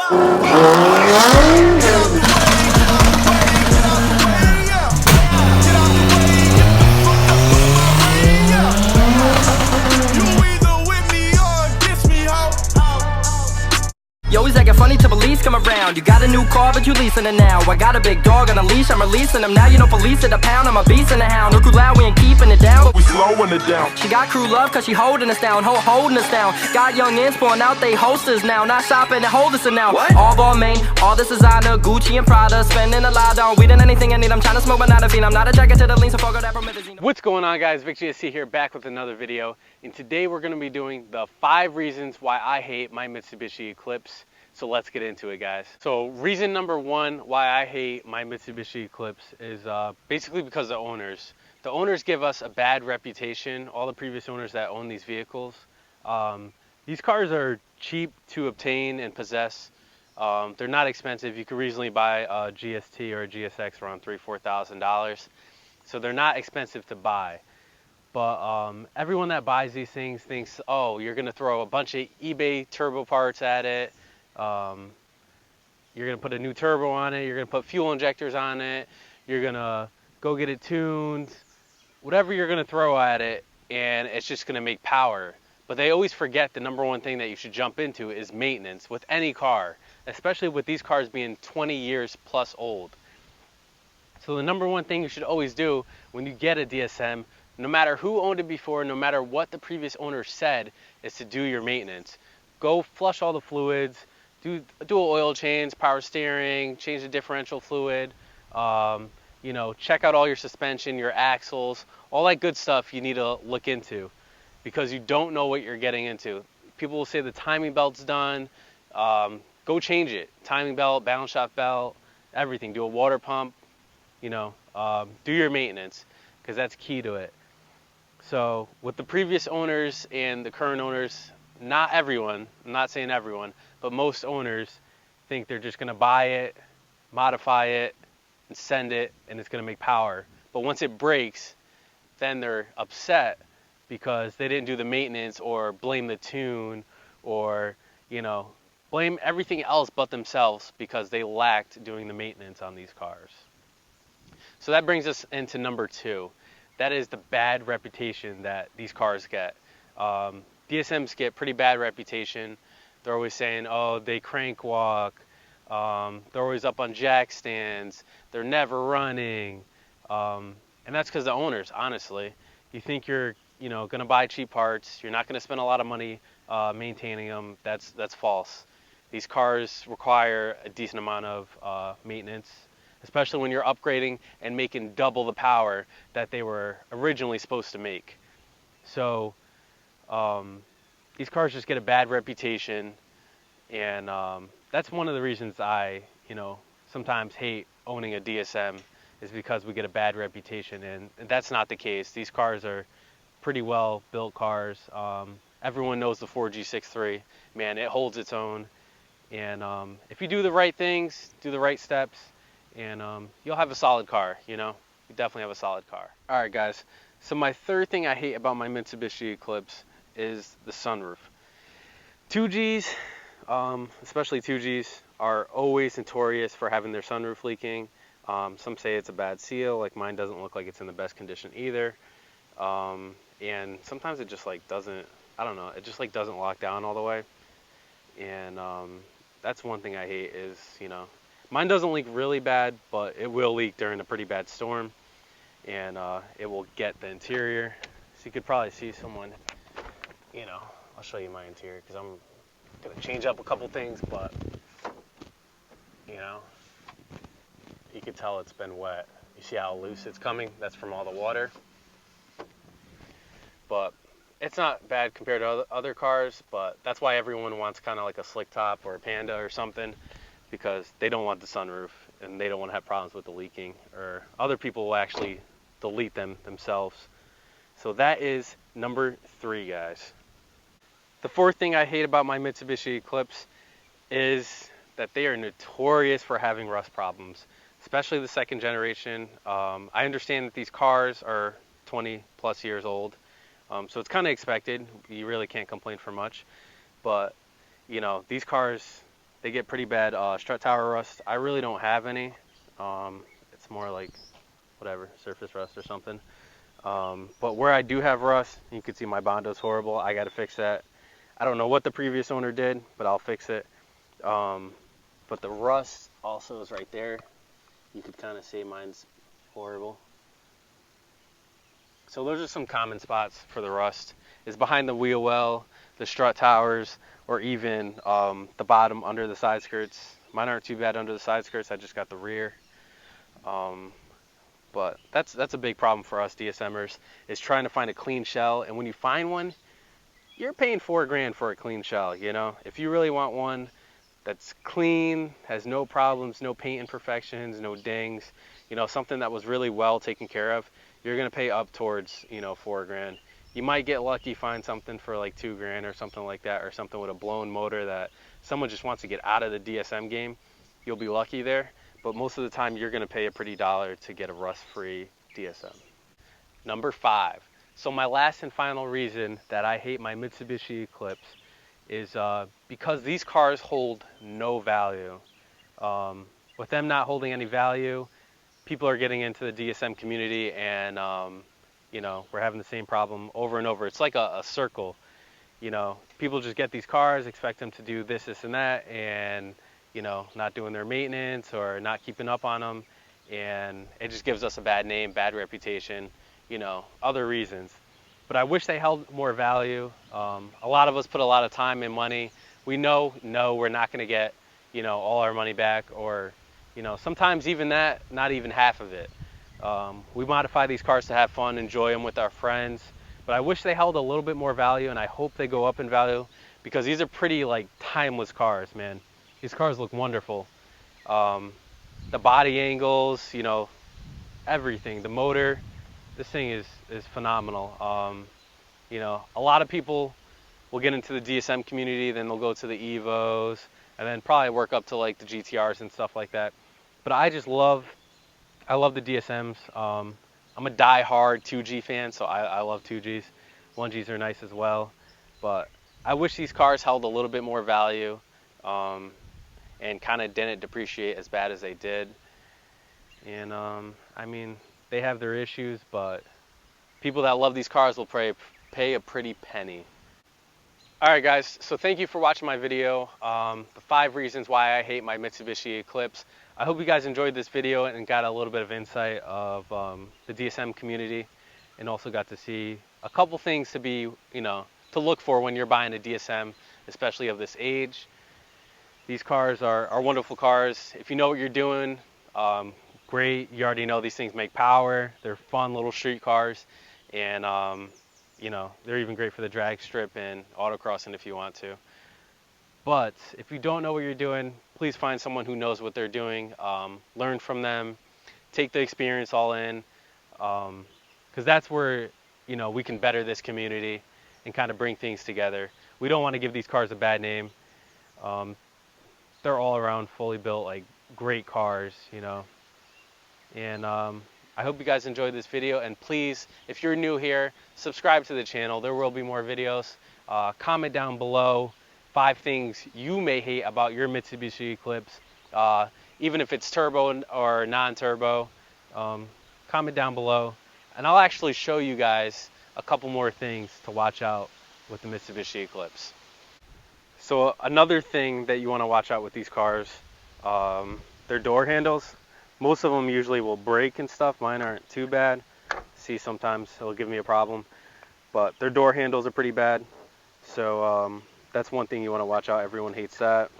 You always acting funny till police come around. You got a new car, but you leasing it now. I got a big dog on a leash, I'm releasing him now. You know police at a pound, I'm a beast and a hound. Look who loud, we ain't keeping it down, but we slowing it down. She got crew love cause she holding us down, holding us down. Got young ins pouring out, they hosters now. Not shopping and holders now. What? All ball main, all this designer, Gucci and Prada. Spending a lot on weed and anything I need. I'm trying to smoke but not a fiend. I'm not a jacket to the lean, so fuck that promethazine. What's going on, guys? Vic GSC here, back with another video. And today we're going to be doing the 5 reasons why I hate my Mitsubishi Eclipse. So let's get into it, guys. So reason number 1 why I hate my Mitsubishi Eclipse is basically because the owners. The owners give us a bad reputation, all the previous owners that own these vehicles. These cars are cheap to obtain and possess. They're not expensive. You could reasonably buy a GST or a GSX around $3,000–$4,000. So they're not expensive to buy. But everyone that buys these things thinks, oh, you're gonna throw a bunch of eBay turbo parts at it. You're gonna put a new turbo on it, you're gonna put fuel injectors on it, you're gonna go get it tuned, whatever you're gonna throw at it, and it's just gonna make power. But they always forget the number 1 thing that you should jump into is maintenance with any car, especially with these cars being 20 years plus old. So the number 1 thing you should always do when you get a DSM, no matter who owned it before, no matter what the previous owner said, is to do your maintenance. Go flush all the fluids, do oil change, power steering, change the differential fluid, you know, check out all your suspension, your axles, all that good stuff you need to look into because you don't know what you're getting into. People will say the timing belt's done, go change it. Timing belt, balance shaft belt, everything. Do a water pump, you know, do your maintenance because that's key to it. So with the previous owners and the current owners, not everyone, I'm not saying everyone, but most owners think they're just going to buy it, modify it, and send it, and it's going to make power. But once it breaks, then they're upset because they didn't do the maintenance or blame the tune or, you know, blame everything else but themselves because they lacked doing the maintenance on these cars. So that brings us into number 2. That is the bad reputation that these cars get. DSMs get pretty bad reputation. They're always saying, oh, they crank walk. They're always up on jack stands. They're never running. And that's because the owners, honestly. You think you're, you know, going to buy cheap parts. You're not going to spend a lot of money maintaining them. That's false. These cars require a decent amount of maintenance, especially when you're upgrading and making double the power that they were originally supposed to make. So these cars just get a bad reputation, and that's one of the reasons I, you know, sometimes hate owning a DSM is because we get a bad reputation, and that's not the case. These cars are pretty well built cars. Everyone knows the 4G63. Man, it holds its own, and if you do the right things, do the right steps, and you'll have a solid car, you know? You definitely have a solid car. All right, guys. So my 3rd thing I hate about my Mitsubishi Eclipse is the sunroof. 2Gs, especially 2Gs, are always notorious for having their sunroof leaking. Some say it's a bad seal, like mine doesn't look like it's in the best condition either. And sometimes it just like doesn't, I don't know, it just like doesn't lock down all the way. And that's one thing I hate is, you know, mine doesn't leak really bad, but it will leak during a pretty bad storm. And it will get the interior. So you could probably see someone, you know, I'll show you my interior because I'm going to change up a couple things, but, you know, you can tell it's been wet. You see how loose it's coming? That's from all the water. But it's not bad compared to other cars, but that's why everyone wants kind of like a slick top or a Panda or something, because they don't want the sunroof and they don't want to have problems with the leaking, or other people will actually delete them themselves. So that is number 3, guys. The 4th thing I hate about my Mitsubishi Eclipse is that they are notorious for having rust problems, especially the 2nd generation. I understand that these cars are 20 plus years old, so it's kind of expected. You really can't complain for much, but you know, these cars they get pretty bad strut tower rust. I really don't have any. It's more like whatever, surface rust or something. But where I do have rust, you can see my Bondo's horrible. I got to fix that. I don't know what the previous owner did, but I'll fix it. But the rust also is right there. You could kind of see mine's horrible. So those are some common spots for the rust. Is behind the wheel well, the strut towers, or even the bottom under the side skirts. Mine aren't too bad under the side skirts. I just got the rear. But that's a big problem for us DSMers, is trying to find a clean shell. And when you find one, you're paying $4 grand for a clean shell. You know, if you really want one that's clean, has no problems, no paint imperfections, no dings, you know, something that was really well taken care of, you're gonna pay up towards, you know, $4 grand. You might get lucky, find something for like $2 grand or something like that, or something with a blown motor that someone just wants to get out of the DSM game. You'll be lucky there, but most of the time you're gonna pay a pretty dollar to get a rust-free DSM. Number 5. So my last and final reason that I hate my Mitsubishi Eclipse is because these cars hold no value. With them not holding any value, people are getting into the DSM community, and you know, we're having the same problem over and over. It's like a circle. You know, people just get these cars, expect them to do this, and that, and you know, not doing their maintenance or not keeping up on them, and it just gives us a bad name, bad reputation, you know, other reasons. But I wish they held more value. A lot of us put a lot of time and money. We know, no, we're not going to get, you know, all our money back, or, you know, sometimes even that, not even half of it. We modify these cars to have fun, enjoy them with our friends, but I wish they held a little bit more value, and I hope they go up in value, because these are pretty like timeless cars, man. These cars look wonderful. The body angles, you know, everything, the motor, this thing is phenomenal. You know, a lot of people will get into the DSM community, then they'll go to the Evos, and then probably work up to like the GTRs and stuff like that. But I love the DSMs. I'm a die-hard 2G fan, so I love 2Gs. 1Gs are nice as well, but I wish these cars held a little bit more value, and kind of didn't depreciate as bad as they did. And I mean, they have their issues, but people that love these cars will pay a pretty penny. Alright guys, so thank you for watching my video, the 5 reasons why I hate my Mitsubishi Eclipse. I hope you guys enjoyed this video and got a little bit of insight of the DSM community, and also got to see a couple things to be, you know, to look for when you're buying a DSM, especially of this age. These cars are wonderful cars. If you know what you're doing, great. You already know these things make power. They're fun little street cars, and you know, they're even great for the drag strip and autocrossing if you want to. But if you don't know what you're doing, please find someone who knows what they're doing. Learn from them, take the experience all in, because that's where, you know, we can better this community and kind of bring things together. We don't want to give these cars a bad name. They're all around fully built, like great cars, you know. And I hope you guys enjoyed this video, and please, if you're new here, subscribe to the channel. There will be more videos. Comment down below 5 things you may hate about your Mitsubishi Eclipse, even if it's turbo or non-turbo. Comment down below, and I'll actually show you guys a couple more things to watch out with the Mitsubishi Eclipse. So another thing that you want to watch out with these cars, their door handles. Most of them usually will break and stuff. Mine aren't too bad. See, sometimes it'll give me a problem, but their door handles are pretty bad. So that's one thing you want to watch out. Everyone hates that.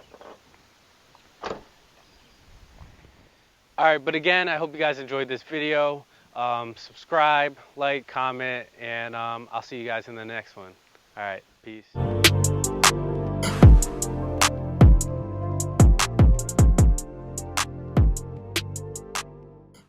Alright, but again, I hope you guys enjoyed this video. Subscribe, like, comment, and I'll see you guys in the next one. Alright, peace.